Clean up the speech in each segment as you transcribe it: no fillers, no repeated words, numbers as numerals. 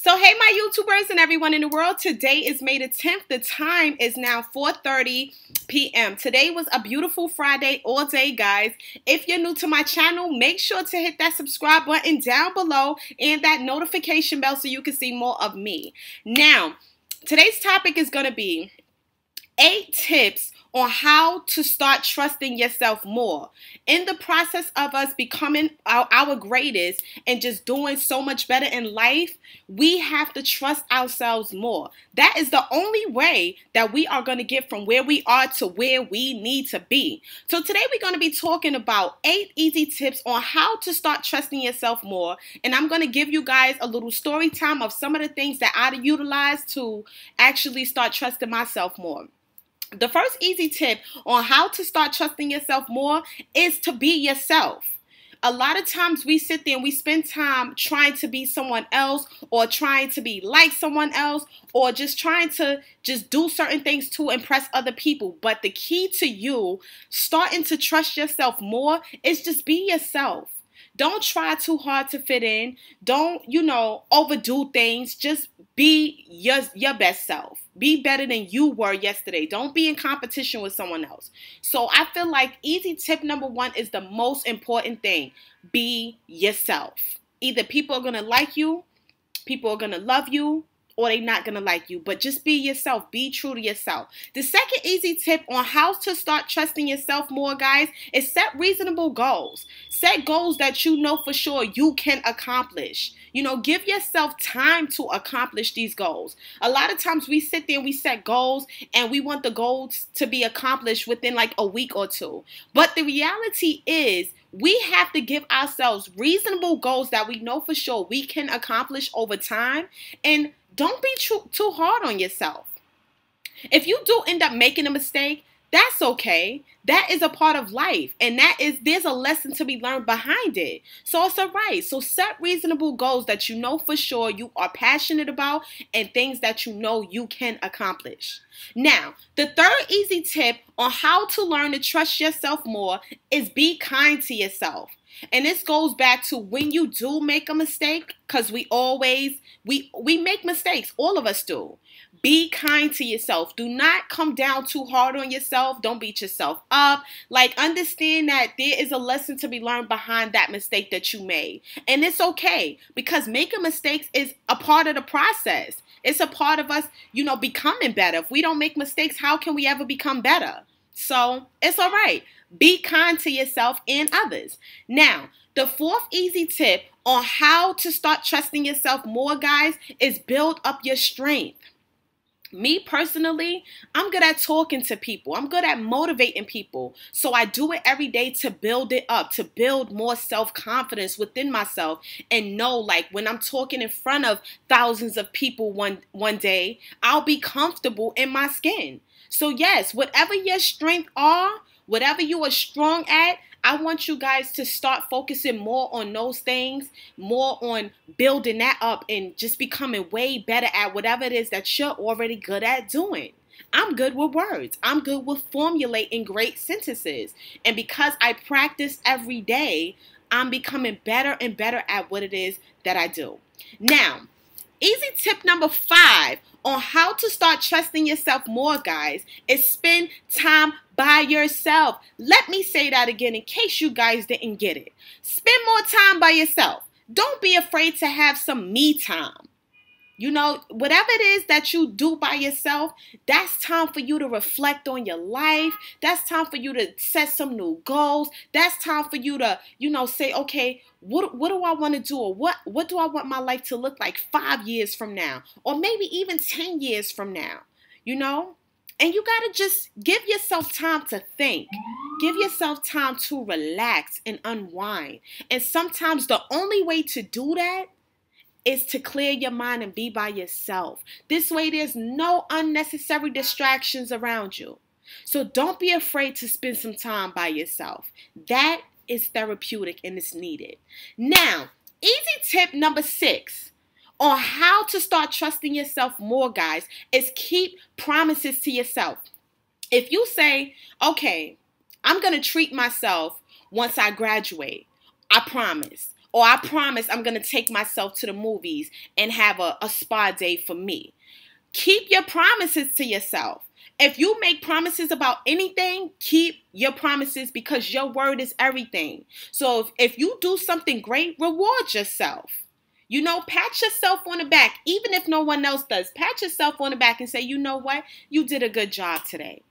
So hey my YouTubers and everyone in the world, today is May the 10th. The time is now 4:30 p.m. Today was a beautiful Friday all day, guys. If you're new to my channel, make sure to hit that subscribe button down below and that notification bell so you can see more of me. Now, today's topic is going to be 8 tips on how to start trusting yourself more. In the process of us becoming our greatest and just doing so much better in life, we have to trust ourselves more. That is the only way that we are going to get from where we are to where we need to be. So today we're going to be talking about 8 easy tips on how to start trusting yourself more. And I'm going to give you guys a little story time of some of the things that I utilize to actually start trusting myself more. The first easy tip on how to start trusting yourself more is to be yourself. A lot of times we sit there and we spend time trying to be someone else or trying to be like someone else or just trying to do certain things to impress other people. But the key to you starting to trust yourself more is just be yourself. Don't try too hard to fit in. Don't, overdo things. Just be your best self. Be better than you were yesterday. Don't be in competition with someone else. So I feel like easy tip number 1 is the most important thing. Be yourself. Either people are going to like you, people are going to love you, or they're not going to like you. But just be yourself. Be true to yourself. The second easy tip on how to start trusting yourself more, guys, is set reasonable goals. Set goals that you know for sure you can accomplish. Give yourself time to accomplish these goals. A lot of times we sit there and we set goals and we want the goals to be accomplished within like a week or two. But the reality is we have to give ourselves reasonable goals that we know for sure we can accomplish over time. And don't be too hard on yourself. If you do end up making a mistake, that's okay. That is a part of life. And there's a lesson to be learned behind it. So it's all right. So set reasonable goals that you know for sure you are passionate about and things that you know you can accomplish. Now, the third easy tip on how to learn to trust yourself more is be kind to yourself. And this goes back to when you do make a mistake, because we make mistakes. All of us do. Be kind to yourself. Do not come down too hard on yourself. Don't beat yourself up. Understand that there is a lesson to be learned behind that mistake that you made. And it's okay, because making mistakes is a part of the process. It's a part of us, becoming better. If we don't make mistakes, how can we ever become better? So it's all right. Be kind to yourself and others. Now, the fourth easy tip on how to start trusting yourself more, guys, is build up your strength. Me personally, I'm good at talking to people. I'm good at motivating people. So I do it every day to build it up, to build more self-confidence within myself and know when I'm talking in front of thousands of people one day, I'll be comfortable in my skin. So yes, whatever your strengths are, whatever you are strong at, I want you guys to start focusing more on those things, more on building that up and just becoming way better at whatever it is that you're already good at doing. I'm good with words. I'm good with formulating great sentences. And because I practice every day, I'm becoming better and better at what it is that I do. Now, easy tip number 5 on how to start trusting yourself more, guys, is spend time by yourself. Let me say that again in case you guys didn't get it. Spend more time by yourself. Don't be afraid to have some me time. Whatever it is that you do by yourself, that's time for you to reflect on your life. That's time for you to set some new goals. That's time for you to, say, okay, what do I want to do? Or what do I want my life to look like 5 years from now? Or maybe even 10 years from now, And you got to just give yourself time to think. Give yourself time to relax and unwind. And sometimes the only way to do that is to clear your mind and be by yourself. This way there's no unnecessary distractions around you. So don't be afraid to spend some time by yourself. That is therapeutic and it's needed. Now, easy tip number 6 on how to start trusting yourself more, guys, is keep promises to yourself. If you say, okay, I'm going to treat myself once I graduate, I promise. Or I promise I'm going to take myself to the movies and have a spa day for me. Keep your promises to yourself. If you make promises about anything, keep your promises because your word is everything. So if you do something great, reward yourself. You know, pat yourself on the back, even if no one else does. Pat yourself on the back and say, you know what? You did a good job today.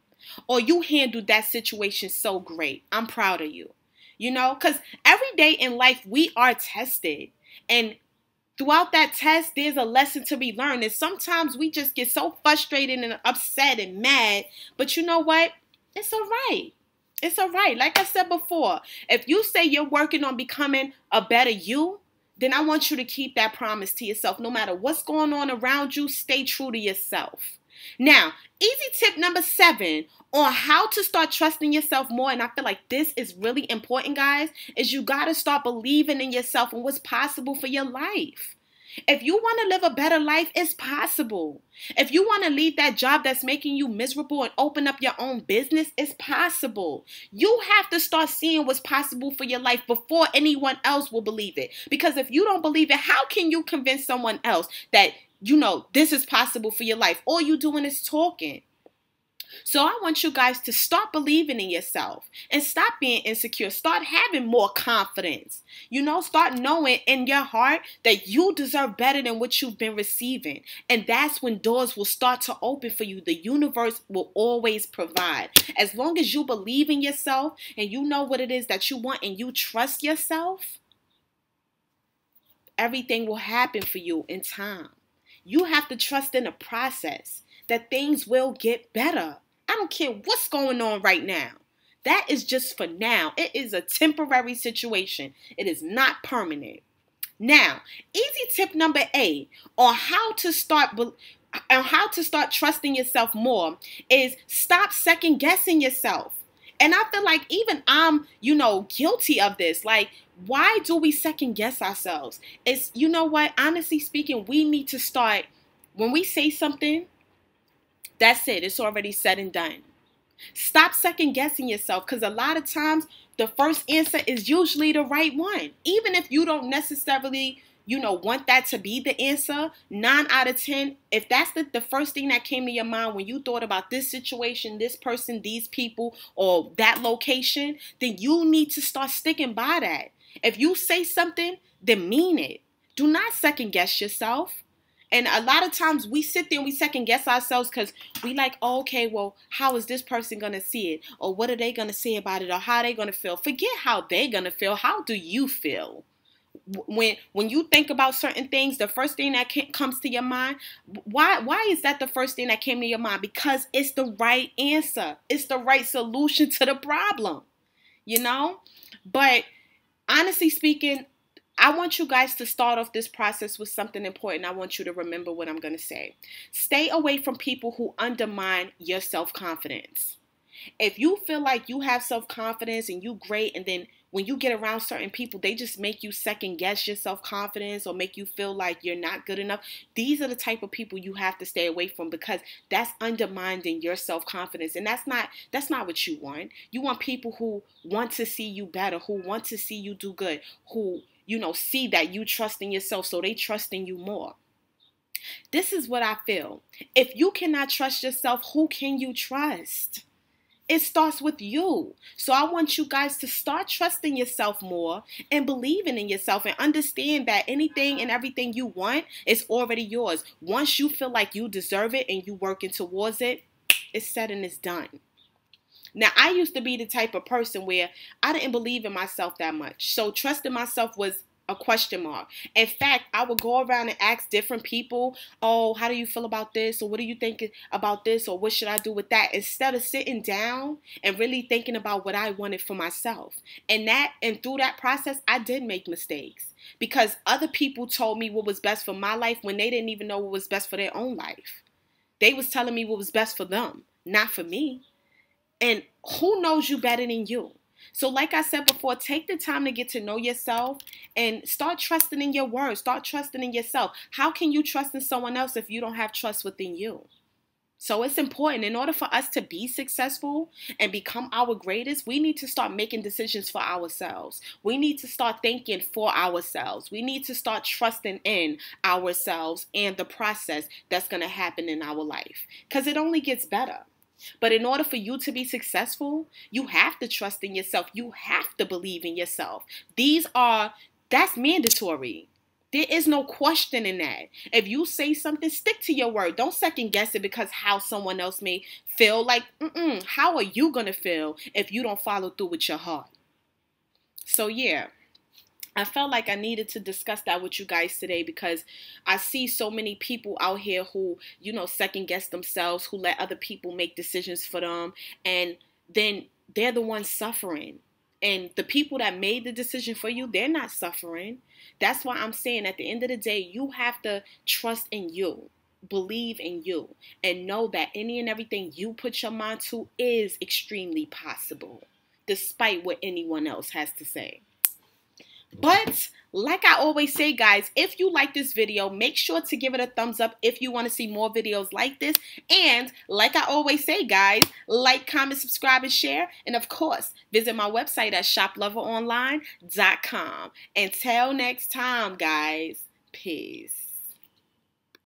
Or you handled that situation so great. I'm proud of you. You know, because every day in life we are tested. And throughout that test, there's a lesson to be learned. And sometimes we just get so frustrated and upset and mad. But you know what? It's all right. It's all right. Like I said before, if you say you're working on becoming a better you, then I want you to keep that promise to yourself. No matter what's going on around you, stay true to yourself. Now, easy tip number 7 on how to start trusting yourself more, and I feel like this is really important, guys, is you got to start believing in yourself and what's possible for your life. If you want to live a better life, it's possible. If you want to leave that job that's making you miserable and open up your own business, it's possible. You have to start seeing what's possible for your life before anyone else will believe it. Because if you don't believe it, how can you convince someone else that, you know, this is possible for your life? All you doing is talking. So I want you guys to start believing in yourself and stop being insecure. Start having more confidence. You know, start knowing in your heart that you deserve better than what you've been receiving. And that's when doors will start to open for you. The universe will always provide. As long as you believe in yourself and you know what it is that you want and you trust yourself, everything will happen for you in time. You have to trust in the process that things will get better. I don't care what's going on right now. That is just for now. It is a temporary situation. It is not permanent. Now, easy tip number 8 on how to start trusting yourself more is stop second guessing yourself. And I feel like even I'm, guilty of this. Like, why do we second guess ourselves? It's, you know what? Honestly speaking, we need to start, when we say something, that's it. It's already said and done. Stop second guessing yourself, because a lot of times the first answer is usually the right one. Even if you don't necessarily, want that to be the answer, 9 out of 10, if that's the first thing that came to your mind when you thought about this situation, this person, these people, or that location, then you need to start sticking by that. If you say something, then mean it. Do not second guess yourself. And a lot of times we sit there and we second guess ourselves because we like, oh, okay, well, how is this person going to see it? Or what are they going to say about it? Or how are they going to feel? Forget how they're going to feel. How do you feel? When you think about certain things, the first thing that comes to your mind, why is that the first thing that came to your mind? Because it's the right answer. It's the right solution to the problem, But honestly speaking, I want you guys to start off this process with something important. I want you to remember what I'm going to say. Stay away from people who undermine your self-confidence. If you feel like you have self-confidence and you great, and then when you get around certain people, they just make you second guess your self-confidence or make you feel like you're not good enough. These are the type of people you have to stay away from, because that's undermining your self-confidence. And that's not what you want. You want people who want to see you better, who want to see you do good, who see that you trust in yourself, so they trust in you more. This is what I feel. If you cannot trust yourself, who can you trust? It starts with you. So I want you guys to start trusting yourself more and believing in yourself and understand that anything and everything you want is already yours. Once you feel like you deserve it and you working towards it, it's said and it's done. Now, I used to be the type of person where I didn't believe in myself that much. So trusting myself was a question mark. In fact, I would go around and ask different people, oh, how do you feel about this? Or what do you think about this? Or what should I do with that? Instead of sitting down and really thinking about what I wanted for myself. And through that process, I did make mistakes, because other people told me what was best for my life when they didn't even know what was best for their own life. They was telling me what was best for them, not for me. And who knows you better than you? So like I said before, take the time to get to know yourself and start trusting in your words. Start trusting in yourself. How can you trust in someone else if you don't have trust within you? So it's important, in order for us to be successful and become our greatest, we need to start making decisions for ourselves. We need to start thinking for ourselves. We need to start trusting in ourselves and the process that's going to happen in our life, because it only gets better. But in order for you to be successful, you have to trust in yourself. You have to believe in yourself. That's mandatory. There is no question in that. If you say something, stick to your word. Don't second guess it because how someone else may feel. Like, how are you going to feel if you don't follow through with your heart? So yeah, I felt like I needed to discuss that with you guys today, because I see so many people out here who, second guess themselves, who let other people make decisions for them, and then they're the ones suffering. And the people that made the decision for you, they're not suffering. That's why I'm saying at the end of the day, you have to trust in you, believe in you, and know that any and everything you put your mind to is extremely possible, despite what anyone else has to say. But like I always say, guys, if you like this video, make sure to give it a thumbs up if you want to see more videos like this. And like I always say, guys, like, comment, subscribe, and share. And of course, visit my website at shoploveronline.com. Until next time, guys, peace.